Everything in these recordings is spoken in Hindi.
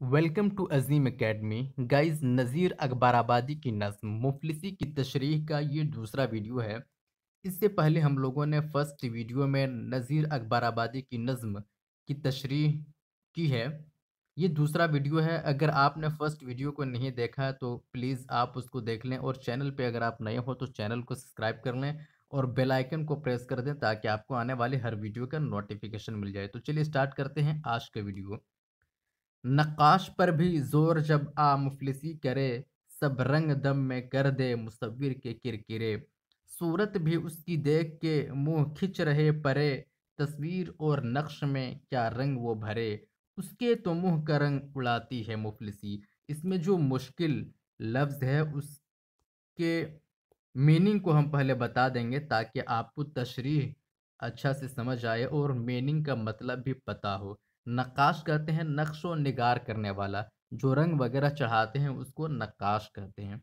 Welcome to Azeem academy. Guys, Nazeer Akbarabadi की नज़्म मुफलिसी की तशरीह का ये दूसरा वीडियो है। इससे पहले हम लोगों ने फर्स्ट वीडियो में नज़ीर अकबराबादी की नज़्म की तशरीह की है। ये दूसरा वीडियो है। अगर आपने फर्स्ट वीडियो को नहीं देखा है तो प्लीज़ आप उसको देख लें, और चैनल पे अगर आप नए हो तो चैनल को सब्सक्राइब कर लें और बेल आइकन को प्रेस कर दें ताकि आपको आने वाले हर वीडियो का नोटिफिकेशन मिल जाए। तो चलिए स्टार्ट करते हैं आज का वीडियो। नक्काश पर भी ज़ोर जब मुफ़लिसी करे, सब रंग दम में कर दे मुसव्विर के किरकिरे। सूरत भी उसकी देख के मुँह खिंच रहे परे, तस्वीर और नक्श में क्या रंग वो भरे। उसके तो मुँह का रंग उड़ाती है मुफ़लिसी। इसमें जो मुश्किल लफ्ज़ है उसके मीनिंग को हम पहले बता देंगे ताकि आपको तशरीह अच्छा से समझ आए और मीनिंग का मतलब भी पता हो। नक्काश कहते हैं नक्श व निगार करने वाला, जो रंग वगैरह चढ़ाते हैं उसको नक्काश कहते हैं।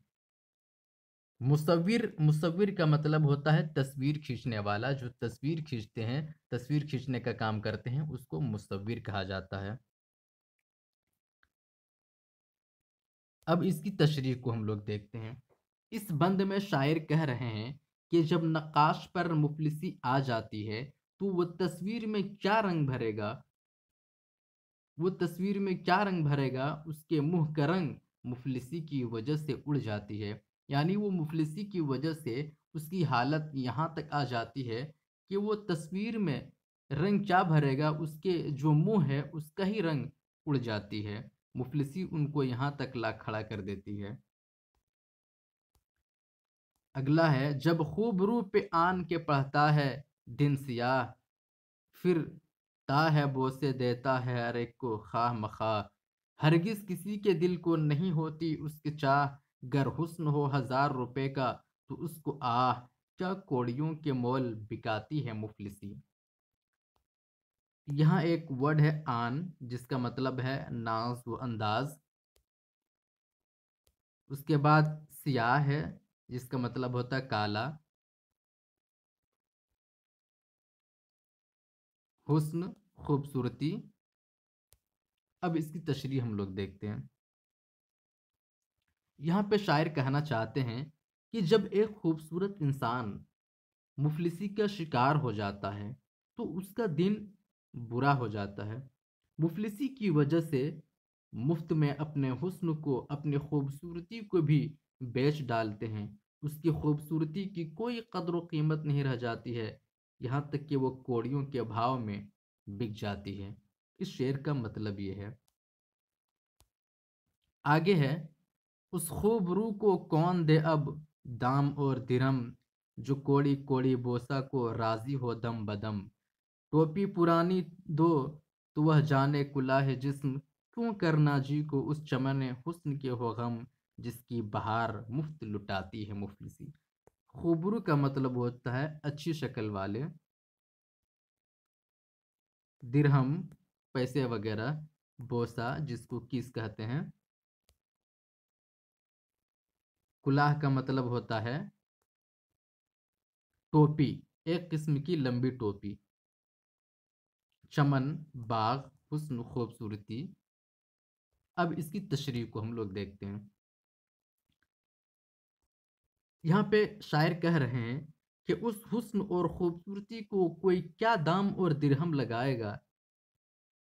मुसव्विर मुसव्विर का मतलब होता है तस्वीर खींचने वाला, जो तस्वीर खींचते हैं, तस्वीर खींचने का काम करते हैं, उसको मुसव्विर कहा जाता है। अब इसकी तशरीह को हम लोग देखते हैं। इस बंद में शायर कह रहे हैं कि जब नक्काश पर मुफलिसी आ जाती है तो वो तस्वीर में क्या रंग भरेगा, वो तस्वीर में क्या रंग भरेगा, उसके मुंह का रंग मुफलिसी की वजह से उड़ जाती है। यानी वो मुफलिसी की वजह से उसकी हालत यहाँ तक आ जाती है कि वो तस्वीर में रंग क्या भरेगा, उसके जो मुंह है उसका ही रंग उड़ जाती है। मुफलिसी उनको यहाँ तक ला खड़ा कर देती है। अगला है, जब खूब रू पे आन के पढ़ता है दिन सियाह, फिर ता है बोसे देता है हर एक को खाह मखा। हरगिज किसी के दिल को नहीं होती उसकी चाह, गर हुस्न हो 1000 रुपए का तो उसको आह, क्या कौड़ियों के मोल बिकाती है मुफलिसी। यहाँ एक वर्ड है आन, जिसका मतलब है नाज व अंदाज। उसके बाद सियाह है, जिसका मतलब होता है काला। हुस्न, खूबसूरती। अब इसकी तशरीह हम लोग देखते हैं। यहाँ पे शायर कहना चाहते हैं कि जब एक खूबसूरत इंसान मुफलिसी का शिकार हो जाता है तो उसका दिन बुरा हो जाता है। मुफलिसी की वजह से मुफ्त में अपने हुस्न को, अपनी खूबसूरती को भी बेच डालते हैं। उसकी खूबसूरती की कोई कद्र व कीमत नहीं रह जाती है, यहाँ तक कि वो कौड़ियों के भाव में बिक जाती है। इस शेर का मतलब ये है। आगे है, उस खूब रू को कौन दे अब दाम और दिरहम, जो कोड़ी कोड़ी बोसा को राजी हो दम बदम। टोपी पुरानी दो तो वह जाने कुलाह जिस्म, क्यों करना जी को उस चमन हुस्न के हो गम, जिसकी बहार मुफ्त लुटाती है मुफलिसी। खूबरू का मतलब होता है अच्छी शक्ल वाले। दिरहम पैसे वगैरह। बोसा जिसको किस कहते हैं। कुलाह का मतलब होता है टोपी, एक किस्म की लंबी टोपी। चमन, बाग, हुस्न, खूबसूरती। अब इसकी तशरीह को हम लोग देखते हैं। यहाँ पे शायर कह रहे हैं कि उस हुस्न और खूबसूरती को कोई क्या दाम और दिरहम लगाएगा,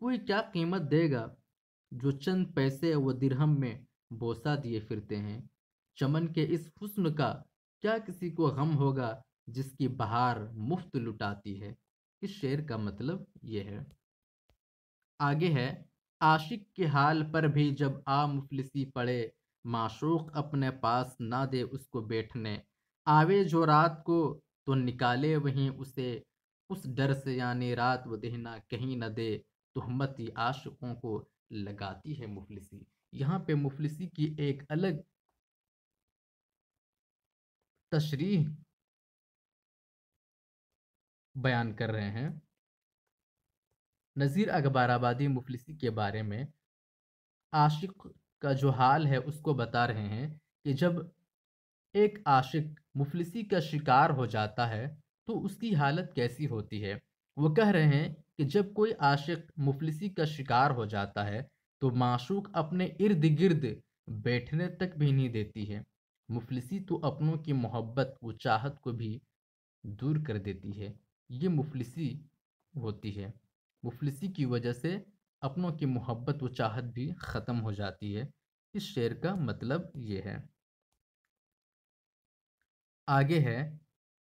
कोई क्या कीमत देगा, जो चंद पैसे व दिरहम में बोसा दिए फिरते हैं। चमन के इस हुस्न का क्या किसी को गम होगा, जिसकी बहार मुफ्त लुटाती है। इस शेर का मतलब ये है। आगे है, आशिक के हाल पर भी जब मुफलिसी पड़े, माशूक अपने पास ना दे उसको बैठने। आवे जो रात को तो निकाले वहीं उसे, उस डर से यानी रात व देहना कहीं न दे, तुहमती आशिकों को लगाती है मुफलिसी। यहाँ पे मुफलिसी की एक अलग तशरीह बयान कर रहे हैं। नज़ीर अकबराबादी मुफलिसी के बारे में आशिक का जो हाल है उसको बता रहे हैं कि जब एक आशिक मुफलिसी का शिकार हो जाता है तो उसकी हालत कैसी होती है। वो कह रहे हैं कि जब कोई आशिक मुफलिसी का शिकार हो जाता है तो माशूक अपने इर्द गिर्द बैठने तक भी नहीं देती है। मुफलिसी तो अपनों की मोहब्बत व चाहत को भी दूर कर देती है। ये मुफलिसी होती है। मुफलिसी की वजह से अपनों की मोहब्बत व चाहत भी ख़त्म हो जाती है। इस शेर का मतलब ये है। आगे है,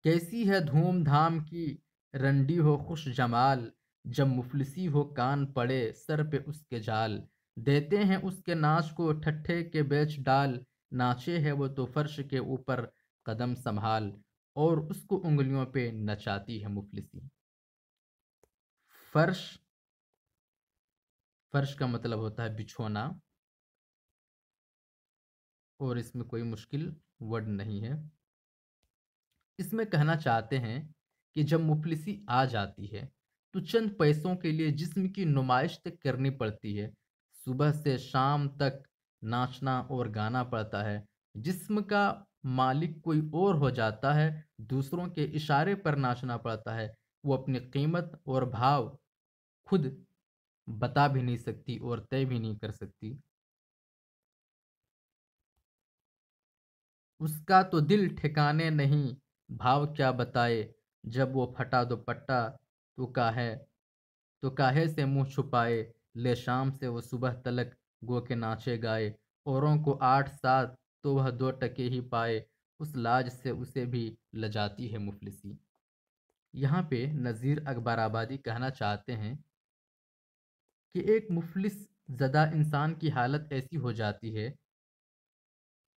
कैसी है धूम धाम की रंडी हो खुश जमाल, जब मुफलिसी हो कान पड़े सर पे उसके जाल, देते हैं उसके नाच को ठट्ठे के बेच डाल, नाचे है वो तो फर्श के ऊपर कदम संभाल, और उसको उंगलियों पे नचाती है मुफलिसी। फर्श, फर्श का मतलब होता है बिछोना, और इसमें कोई मुश्किल वर्ड नहीं है। इसमें कहना चाहते हैं कि जब मुफलिसी आ जाती है तो चंद पैसों के लिए जिस्म की नुमाइश तक करनी पड़ती है। सुबह से शाम तक नाचना और गाना पड़ता है। जिस्म का मालिक कोई और हो जाता है, दूसरों के इशारे पर नाचना पड़ता है। वो अपनी कीमत और भाव खुद बता भी नहीं सकती और तय भी नहीं कर सकती। उसका तो दिल ठिकाने नहीं, भाव क्या बताए, जब वो फटा दुपट्टा तो काहे से मुंह छुपाए, ले शाम से वो सुबह तलक गो के नाचे गाए, औरों को 8 7 तो वह 2 टके ही पाए, उस लाज से उसे भी लजाती है मुफलिसी। यहाँ पे नज़ीर अकबराबादी कहना चाहते हैं कि एक मुफलिस ज़दा इंसान की हालत ऐसी हो जाती है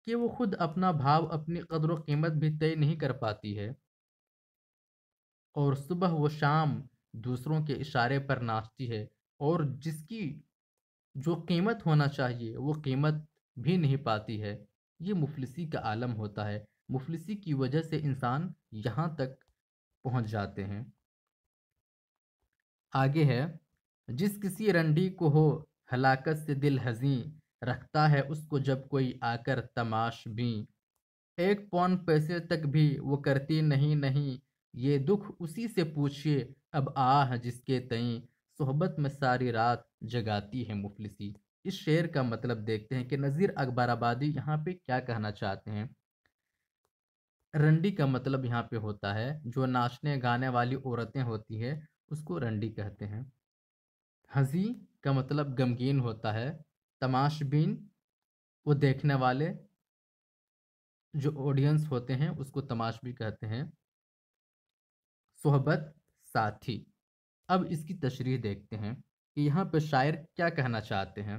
कि वो खुद अपना भाव, अपनी कद्र व कीमत भी तय नहीं कर पाती है, और सुबह व शाम दूसरों के इशारे पर नाचती है, और जिसकी जो कीमत होना चाहिए वो कीमत भी नहीं पाती है। ये मुफलिसी का आलम होता है। मुफलिसी की वजह से इंसान यहाँ तक पहुँच जाते हैं। आगे है, जिस किसी रंडी को हो हलाकत से दिल हज़ीं, रखता है उसको जब कोई आकर तमाशबीं, 1 पौन पैसे तक भी वो करती नहीं नहीं, ये दुख उसी से पूछिए अब आह जिसके तईं, सोहबत में सारी रात जगाती है मुफलिसी। इस शेर का मतलब देखते हैं कि नज़ीर अकबराबादी यहाँ पे क्या कहना चाहते हैं। रंडी का मतलब यहाँ पे होता है जो नाचने गाने वाली औरतें होती है, उसको रंडी कहते हैं। हंसी का मतलब गमगीन होता है। तमाशबीन, वो देखने वाले, जो ऑडियंस होते हैं उसको तमाशबी कहते हैं। सोहबत, साथी। अब इसकी तशरीह देखते हैं कि यहाँ पे शायर क्या कहना चाहते हैं।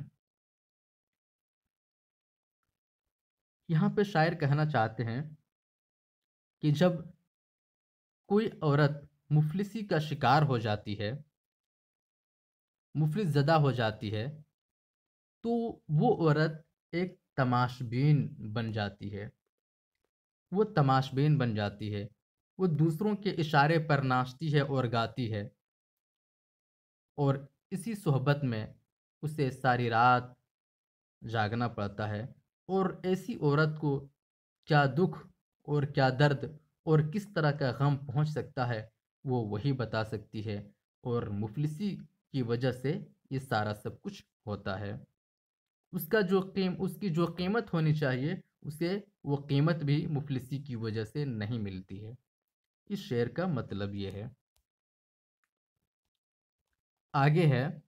यहाँ पे शायर कहना चाहते हैं कि जब कोई औरत मुफलिसी का शिकार हो जाती है, मुफलिस ज़दा हो जाती है, तो वो औरत एक तमाशबीन बन जाती है। वो तमाशबीन बन जाती है। वो दूसरों के इशारे पर नाचती है और गाती है, और इसी सोहबत में उसे सारी रात जागना पड़ता है। और ऐसी औरत को क्या दुख और क्या दर्द और किस तरह का गम पहुंच सकता है, वो वही बता सकती है। और मुफलिसी की वजह से ये सारा सब कुछ होता है। उसकी जो कीमत होनी चाहिए, उसे वो कीमत भी मुफलिसी की वजह से नहीं मिलती है। इस शेर का मतलब ये है। आगे है,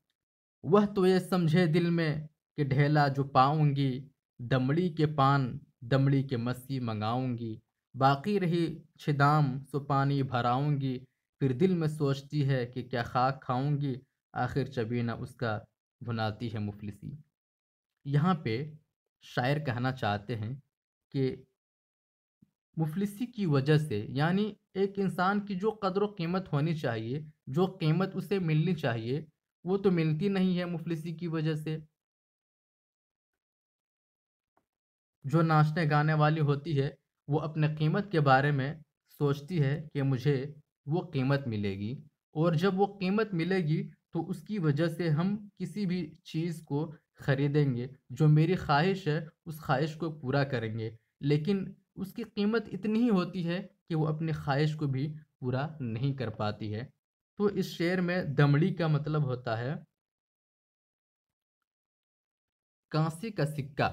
वह तो ये समझे दिल में कि ढेला जो पाऊंगी, दमड़ी के पान दमड़ी के मस्सी मंगाऊंगी, बाकी रही छिदाम सो पानी भराऊंगी, फिर दिल में सोचती है कि क्या खाक खाऊंगी, आखिर चबीना उसका भुनाती है मुफलिसी। यहाँ पे शायर कहना चाहते हैं कि मुफलिसी की वजह से, यानी एक इंसान की जो कद्र कीमत होनी चाहिए, जो कीमत उसे मिलनी चाहिए, वो तो मिलती नहीं है मुफलिसी की वजह से। जो नाचने गाने वाली होती है, वो अपने कीमत के बारे में सोचती है कि मुझे वो कीमत मिलेगी, और जब वो कीमत मिलेगी तो उसकी वजह से हम किसी भी चीज़ को ख़रीदेंगे, जो मेरी ख्वाहिश है उस ख्वाहिश को पूरा करेंगे। लेकिन उसकी कीमत इतनी ही होती है कि वो अपनी ख्वाहिश को भी पूरा नहीं कर पाती है। तो इस शेर में दमड़ी का मतलब होता है कांसे का सिक्का,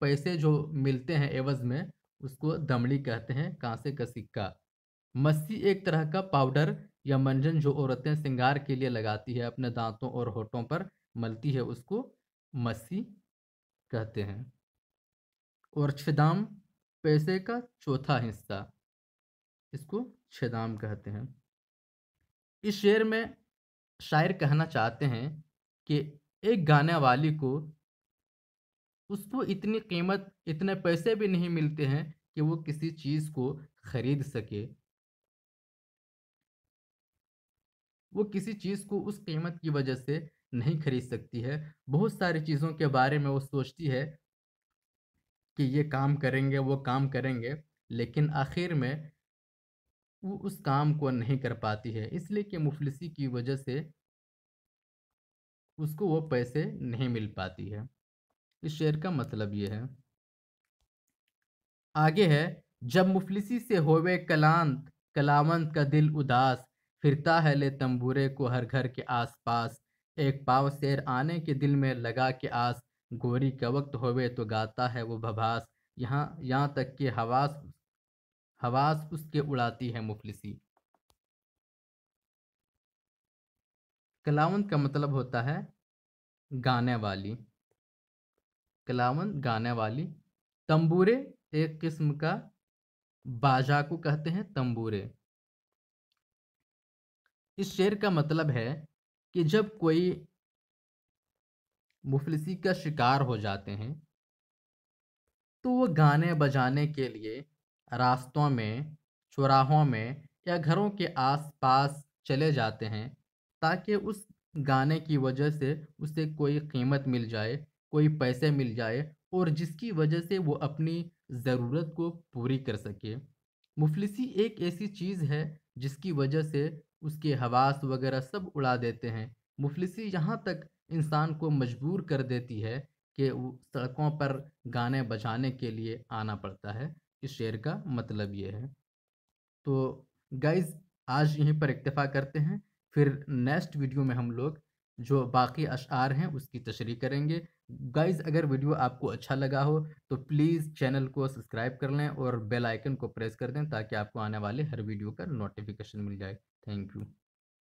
पैसे जो मिलते हैं एवज में उसको दमड़ी कहते हैं, कांसे का सिक्का। मस्सी एक तरह का पाउडर या मंजन जो औरतें श्रृंगार के लिए लगाती है, अपने दांतों और होठों पर मलती है, उसको मस्सी कहते हैं। और छेदाम पैसे का चौथा हिस्सा, इसको छेदाम कहते हैं। इस शेर में शायर कहना चाहते हैं कि एक गाने वाली को, उसको इतनी कीमत, इतने पैसे भी नहीं मिलते हैं कि वो किसी चीज़ को खरीद सके। वो किसी चीज़ को उस कीमत की वजह से नहीं खरीद सकती है। बहुत सारी चीज़ों के बारे में वो सोचती है कि ये काम करेंगे, वो काम करेंगे, लेकिन आखिर में वो उस काम को नहीं कर पाती है, इसलिए कि मुफलिसी की वजह से उसको वो पैसे नहीं मिल पाती है। इस शेर का मतलब ये है। आगे है, जब मुफलिसी से होवे कलांत, कलावंत का दिल उदास, फिरता है ले तंबूरे को हर घर के आसपास, एक पाव शेर आने के दिल में लगा के आस, गोरी का वक्त होवे तो गाता है वो भभास, यहाँ तक कि हवास हवास उसके उड़ाती है मुफलिसी। कलावंत का मतलब होता है गाने वाली, कलावंत गाने वाली। तंबूरे एक किस्म का बाजा को कहते हैं, तंबूरे। इस शेर का मतलब है कि जब कोई मुफलिसी का शिकार हो जाते हैं तो वो गाने बजाने के लिए रास्तों में, चौराहों में या घरों के आसपास चले जाते हैं, ताकि उस गाने की वजह से उसे कोई कीमत मिल जाए, कोई पैसे मिल जाए, और जिसकी वजह से वो अपनी ज़रूरत को पूरी कर सके। मुफलिसी एक ऐसी चीज़ है जिसकी वजह से उसके हवास वगैरह सब उड़ा देते हैं। मुफलिसी यहाँ तक इंसान को मजबूर कर देती है कि वो सड़कों पर गाने बजाने के लिए आना पड़ता है। इस शेर का मतलब ये है। तो गाइज़, आज यहीं पर इक्तफ़ा करते हैं, फिर नेक्स्ट वीडियो में हम लोग जो बाकी अशआर हैं उसकी तशरीह करेंगे। गाइज़, अगर वीडियो आपको अच्छा लगा हो तो प्लीज़ चैनल को सब्सक्राइब कर लें और बेल आइकन को प्रेस कर दें ताकि आपको आने वाले हर वीडियो का नोटिफिकेशन मिल जाए। Thank you.